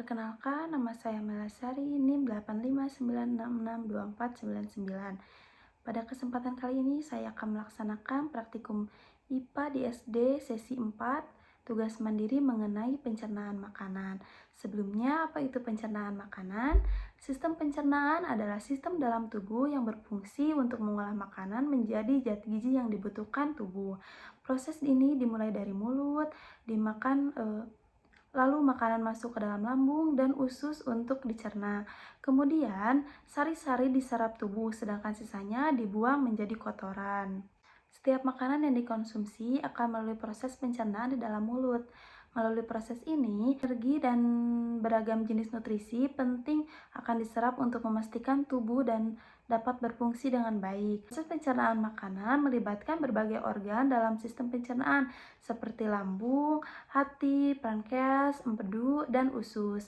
Perkenalkan, nama saya Melasari, NIM 859662499. Pada kesempatan kali ini, saya akan melaksanakan praktikum IPA di SD sesi 4, tugas mandiri mengenai pencernaan makanan. Sebelumnya, apa itu pencernaan makanan? Sistem pencernaan adalah sistem dalam tubuh yang berfungsi untuk mengolah makanan menjadi zat gizi yang dibutuhkan tubuh. Proses ini dimulai dari mulut, lalu makanan masuk ke dalam lambung dan usus untuk dicerna. Kemudian, sari-sari diserap tubuh, sedangkan sisanya dibuang menjadi kotoran. Setiap makanan yang dikonsumsi akan melalui proses pencernaan di dalam mulut. Melalui proses ini, energi dan beragam jenis nutrisi penting akan diserap untuk memastikan tubuh dan dapat berfungsi dengan baik. Proses pencernaan makanan melibatkan berbagai organ dalam sistem pencernaan seperti lambung, hati, pankreas, empedu, dan usus.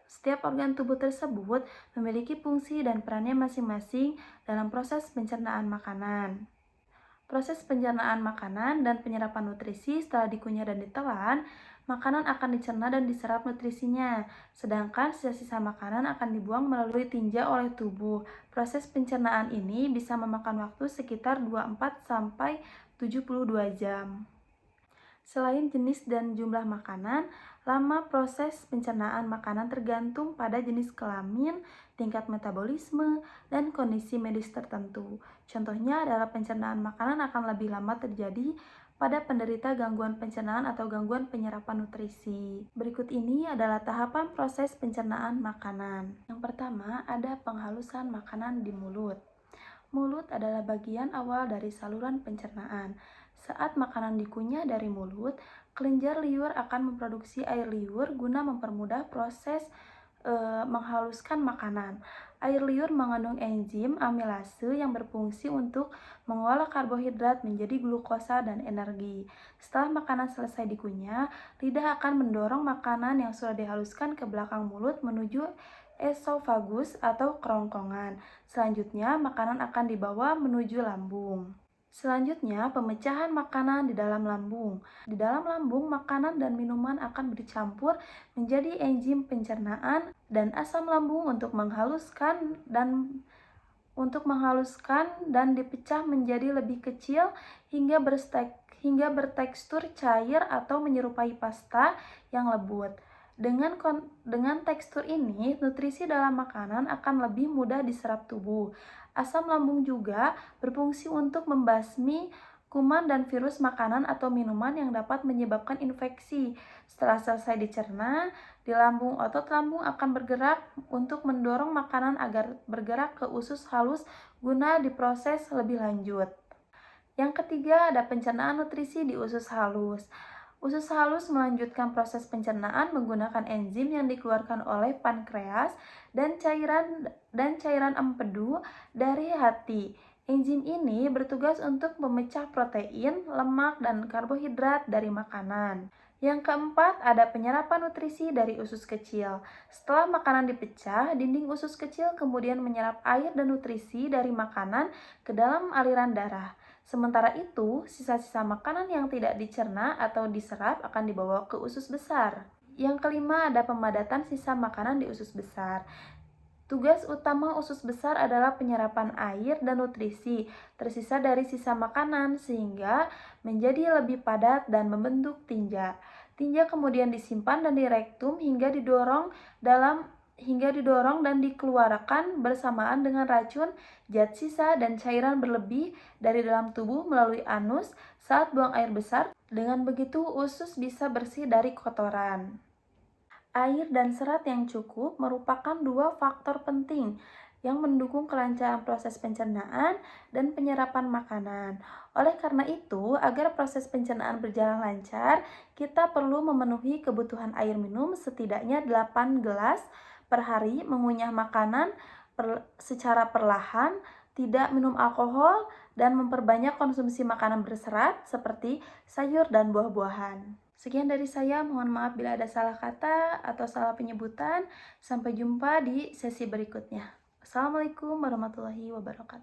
Setiap organ tubuh tersebut memiliki fungsi dan perannya masing-masing dalam proses pencernaan makanan. Proses pencernaan makanan dan penyerapan nutrisi setelah dikunyah dan ditelan, makanan akan dicerna dan diserap nutrisinya, sedangkan sisa-sisa makanan akan dibuang melalui tinja oleh tubuh. Proses pencernaan ini bisa memakan waktu sekitar 24-72 jam. Selain jenis dan jumlah makanan, lama proses pencernaan makanan tergantung pada jenis kelamin, tingkat metabolisme, dan kondisi medis tertentu. Contohnya adalah pencernaan makanan akan lebih lama terjadi pada penderita gangguan pencernaan atau gangguan penyerapan nutrisi. Berikut ini adalah tahapan proses pencernaan makanan. Yang pertama, ada penghalusan makanan di mulut. Mulut adalah bagian awal dari saluran pencernaan. Saat makanan dikunyah dari mulut, kelenjar liur akan memproduksi air liur guna mempermudah proses menghaluskan makanan. Air liur mengandung enzim amilase yang berfungsi untuk mengolah karbohidrat menjadi glukosa dan energi. Setelah makanan selesai dikunyah, lidah akan mendorong makanan yang sudah dihaluskan ke belakang mulut menuju esofagus atau kerongkongan. Selanjutnya, makanan akan dibawa menuju lambung. Selanjutnya, pemecahan makanan di dalam lambung. Di dalam lambung, makanan dan minuman akan bercampur menjadi enzim pencernaan dan asam lambung untuk menghaluskan dan dipecah menjadi lebih kecil hingga bertekstur cair atau menyerupai pasta yang lembut. Dengan tekstur ini, nutrisi dalam makanan akan lebih mudah diserap tubuh. Asam lambung juga berfungsi untuk membasmi kuman dan virus makanan atau minuman yang dapat menyebabkan infeksi. Setelah selesai dicerna, di lambung otot lambung akan bergerak untuk mendorong makanan agar bergerak ke usus halus guna diproses lebih lanjut. Yang ketiga, ada pencernaan nutrisi di usus halus. Usus halus melanjutkan proses pencernaan menggunakan enzim yang dikeluarkan oleh pankreas dan cairan empedu dari hati. Enzim ini bertugas untuk memecah protein, lemak, dan karbohidrat dari makanan. Yang keempat, ada penyerapan nutrisi dari usus kecil. Setelah makanan dipecah, dinding usus kecil kemudian menyerap air dan nutrisi dari makanan ke dalam aliran darah. Sementara itu, sisa-sisa makanan yang tidak dicerna atau diserap akan dibawa ke usus besar. Yang kelima, ada pemadatan sisa makanan di usus besar. Tugas utama usus besar adalah penyerapan air dan nutrisi tersisa dari sisa makanan sehingga menjadi lebih padat dan membentuk tinja. Tinja kemudian disimpan dan direktum hingga didorong dan dikeluarkan bersamaan dengan racun, zat sisa, dan cairan berlebih dari dalam tubuh melalui anus saat buang air besar. Dengan begitu, usus bisa bersih dari kotoran. Air dan serat yang cukup merupakan dua faktor penting yang mendukung kelancaran proses pencernaan dan penyerapan makanan. Oleh karena itu, agar proses pencernaan berjalan lancar, kita perlu memenuhi kebutuhan air minum setidaknya 8 gelas per hari, mengunyah makanan secara perlahan, tidak minum alkohol, dan memperbanyak konsumsi makanan berserat seperti sayur dan buah-buahan. Sekian dari saya, mohon maaf bila ada salah kata atau salah penyebutan. Sampai jumpa di sesi berikutnya. Assalamualaikum warahmatullahi wabarakatuh.